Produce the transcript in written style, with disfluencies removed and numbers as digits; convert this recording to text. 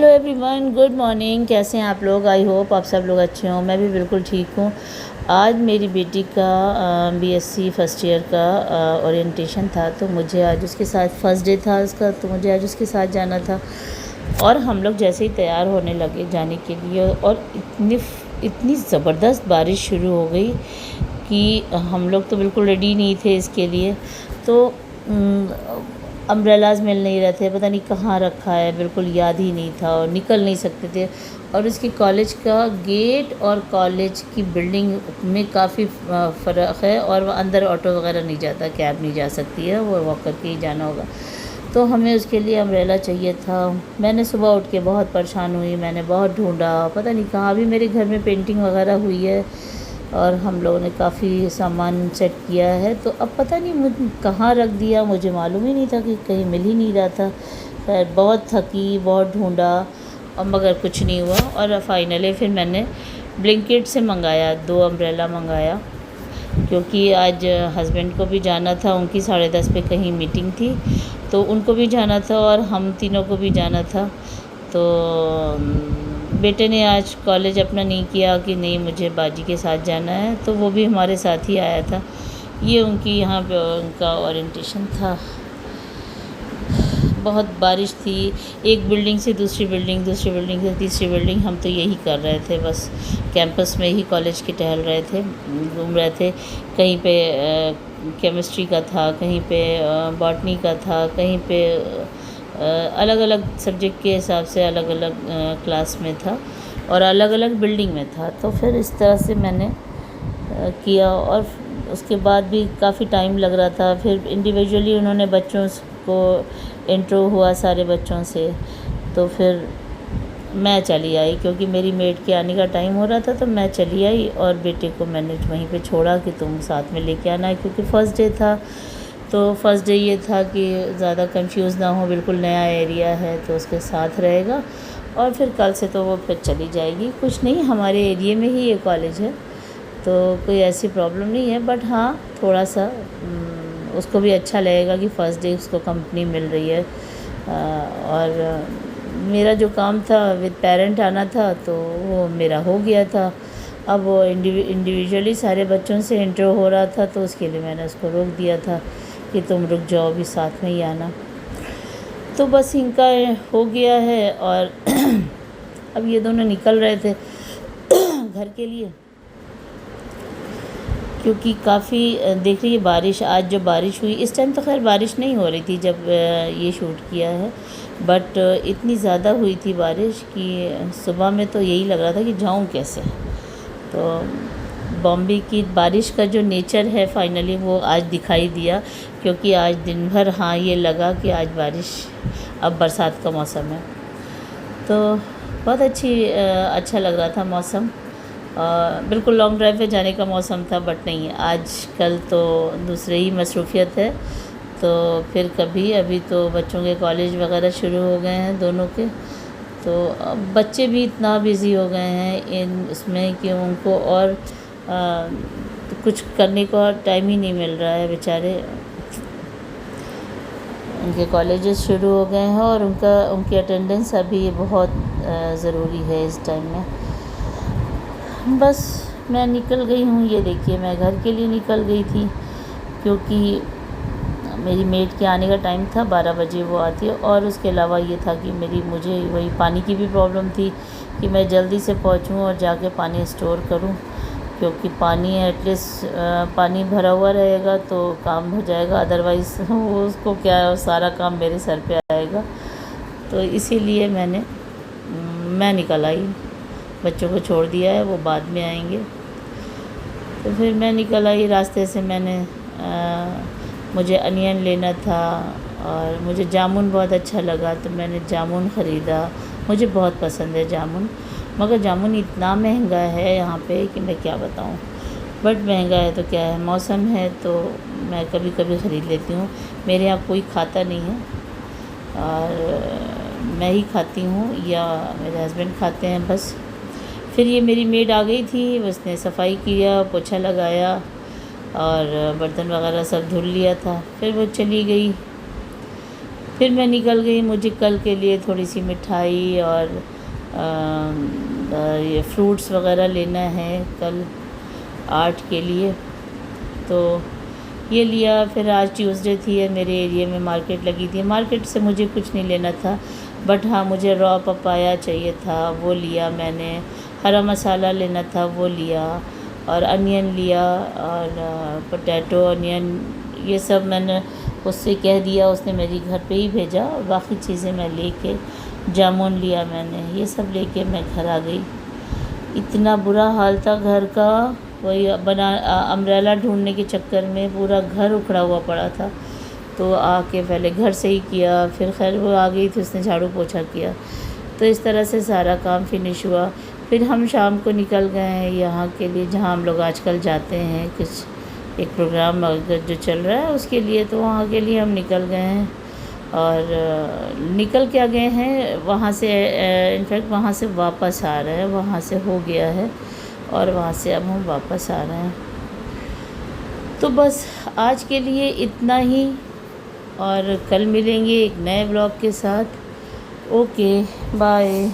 Hello everyone, good morning. कैसे हैं आप लोग? आई होप आप सब लोग अच्छे हों। मैं भी बिल्कुल ठीक हूँ। आज मेरी बेटी का बीएससी फर्स्ट ईयर का ओरिएंटेशन था, तो मुझे आज उसके साथ फर्स्ट डे था उसका, तो मुझे आज उसके साथ जाना था। और हम लोग जैसे ही तैयार होने लगे जाने के लिए, और इतनी ज़बरदस्त बारिश शुरू हो गई कि हम लोग तो बिल्कुल रेडी नहीं थे इसके लिए। तो अम्ब्रेलाज़ मिल नहीं रहे थे, पता नहीं कहाँ रखा है, बिल्कुल याद ही नहीं था और निकल नहीं सकते थे। और उसकी कॉलेज का गेट और कॉलेज की बिल्डिंग में काफ़ी फ़र्क है, और अंदर ऑटो वगैरह नहीं जाता, कैब नहीं जा सकती है, वो वॉक करके ही जाना होगा। तो हमें उसके लिए अम्ब्रेला चाहिए था। मैंने सुबह उठ के बहुत परेशान हुई, मैंने बहुत ढूंढा, पता नहीं कहाँ। अभी मेरे घर में पेंटिंग वगैरह हुई है और हम लोगों ने काफ़ी सामान सेट किया है, तो अब पता नहीं मुझे कहाँ रख दिया, मुझे मालूम ही नहीं था कि कहीं मिल ही नहीं रहा था। खैर बहुत थकी, बहुत ढूंढा और मगर कुछ नहीं हुआ। और फाइनली फिर मैंने ब्लिंकिट से मंगाया, 2 अम्ब्रेला मंगाया, क्योंकि आज हस्बैंड को भी जाना था, उनकी 10:30 पे कहीं मीटिंग थी, तो उनको भी जाना था और हम तीनों को भी जाना था। तो बेटे ने आज कॉलेज अपना नहीं किया कि नहीं मुझे बाजी के साथ जाना है, तो वो भी हमारे साथ ही आया था। ये उनकी यहाँ पे उनका ओरिएंटेशन था। बहुत बारिश थी, एक बिल्डिंग से दूसरी बिल्डिंग, दूसरी बिल्डिंग से तीसरी बिल्डिंग, हम तो यही कर रहे थे, बस कैंपस में ही कॉलेज के टहल रहे थे, घूम रहे थे। कहीं पे केमिस्ट्री का था, कहीं पे बॉटनी का था, कहीं पे अलग अलग सब्जेक्ट के हिसाब से अलग अलग क्लास में था और अलग अलग बिल्डिंग में था। तो फिर इस तरह से मैंने किया, और उसके बाद भी काफ़ी टाइम लग रहा था। फिर इंडिविजुअली उन्होंने बच्चों को इंट्रो हुआ सारे बच्चों से, तो फिर मैं चली आई क्योंकि मेरी मेड के आने का टाइम हो रहा था, तो मैं चली आई और बेटे को मैंने वहीं पे छोड़ा कि तुम साथ में लेके आना है, क्योंकि फ़र्स्ट डे था। तो फर्स्ट डे ये था कि ज़्यादा कंफ्यूज ना हो, बिल्कुल नया एरिया है तो उसके साथ रहेगा, और फिर कल से तो वो फिर चली जाएगी। कुछ नहीं, हमारे एरिया में ही ये कॉलेज है, तो कोई ऐसी प्रॉब्लम नहीं है। बट हाँ, थोड़ा सा उसको भी अच्छा लगेगा कि फ़र्स्ट डे उसको कंपनी मिल रही है। और मेरा जो काम था विद पेरेंट आना था, तो वो मेरा हो गया था। अब वो इंडिविजुअली सारे बच्चों से इंटरव्यू हो रहा था, तो उसके लिए मैंने उसको रोक दिया था कि तुम रुक जाओ, भी साथ में ही आना। तो बस इनका हो गया है, और अब ये दोनों निकल रहे थे घर के लिए, क्योंकि काफ़ी देख रही है बारिश। आज जो बारिश हुई, इस टाइम तो खैर बारिश नहीं हो रही थी जब ये शूट किया है, बट इतनी ज़्यादा हुई थी बारिश कि सुबह में तो यही लग रहा था कि जाऊँ कैसे। तो बॉम्बे की बारिश का जो नेचर है फाइनली वो आज दिखाई दिया, क्योंकि आज दिन भर हाँ ये लगा कि आज बारिश, अब बरसात का मौसम है। तो बहुत अच्छा लग रहा था मौसम। बिल्कुल लॉन्ग ड्राइव पे जाने का मौसम था, बट नहीं, आज कल तो दूसरे ही मसरूफियत है। तो फिर कभी, अभी तो बच्चों के कॉलेज वगैरह शुरू हो गए हैं दोनों के, तो अब बच्चे भी इतना बिज़ी हो गए हैं इन इसमें कि उनको और कुछ करने को टाइम ही नहीं मिल रहा है बेचारे। उनके कॉलेजेस शुरू हो गए हैं और उनकी अटेंडेंस अभी बहुत ज़रूरी है इस टाइम में। बस मैं निकल गई हूँ, ये देखिए मैं घर के लिए निकल गई थी, क्योंकि मेरी मेड के आने का टाइम था, 12 बजे वो आती है। और उसके अलावा ये था कि मुझे वही पानी की भी प्रॉब्लम थी कि मैं जल्दी से पहुंचूं और जाके पानी स्टोर करूं, क्योंकि पानी एटलीस्ट पानी भरा हुआ रहेगा तो काम हो जाएगा, अदरवाइज़ वो उसको क्या सारा काम मेरे सर पे आएगा। तो इसीलिए मैं निकल आई, बच्चों को छोड़ दिया है, वो बाद में आएंगे। तो फिर मैं निकल आई। रास्ते से मुझे अनियन लेना था, और मुझे जामुन बहुत अच्छा लगा, तो मैंने जामुन ख़रीदा। मुझे बहुत पसंद है जामुन, मगर जामुन इतना महंगा है यहाँ पे कि मैं क्या बताऊँ। बट महंगा है तो क्या है, मौसम है तो मैं कभी कभी ख़रीद लेती हूँ। मेरे यहाँ कोई खाता नहीं है, और मैं ही खाती हूँ या मेरे हस्बैंड खाते हैं बस। फिर ये मेरी मेड आ गई थी, उसने सफाई किया, पोछा लगाया और बर्तन वगैरह सब धुल लिया था, फिर वो चली गई। फिर मैं निकल गई, मुझे कल के लिए थोड़ी सी मिठाई और ये फ्रूट्स वगैरह लेना है कल आर्ट के लिए, तो ये लिया। फिर आज ट्यूसडे थी, मेरे एरिया में मार्केट लगी थी। मार्केट से मुझे कुछ नहीं लेना था, बट हाँ मुझे रॉ पपाया चाहिए था, वो लिया मैंने। हरा मसाला लेना था, वो लिया। और अनियन लिया, और पोटैटो, अनियन, ये सब मैंने उससे कह दिया, उसने मेरी घर पे ही भेजा। और बाकी चीज़ें मैं लेके, जामुन लिया मैंने, ये सब लेके मैं घर आ गई। इतना बुरा हाल था घर का, वही अम्ब्रेला ढूंढने के चक्कर में पूरा घर उखड़ा हुआ पड़ा था। तो आके पहले घर से ही किया, फिर खैर वो आ गई थी, उसने झाड़ू पोछा किया। तो इस तरह से सारा काम फिनिश हुआ। फिर हम शाम को निकल गए हैं यहाँ के लिए, जहाँ हम लोग आजकल जाते हैं, कुछ एक प्रोग्राम अगर जो चल रहा है उसके लिए, तो वहाँ के लिए हम निकल गए हैं। और निकल के आ गए हैं वहाँ से, इनफैक्ट वहाँ से वापस आ रहे हैं, वहाँ से हो गया है और वहाँ से अब हम वापस आ रहे हैं। तो बस आज के लिए इतना ही, और कल मिलेंगे एक नए ब्लॉग के साथ। Okay, bye.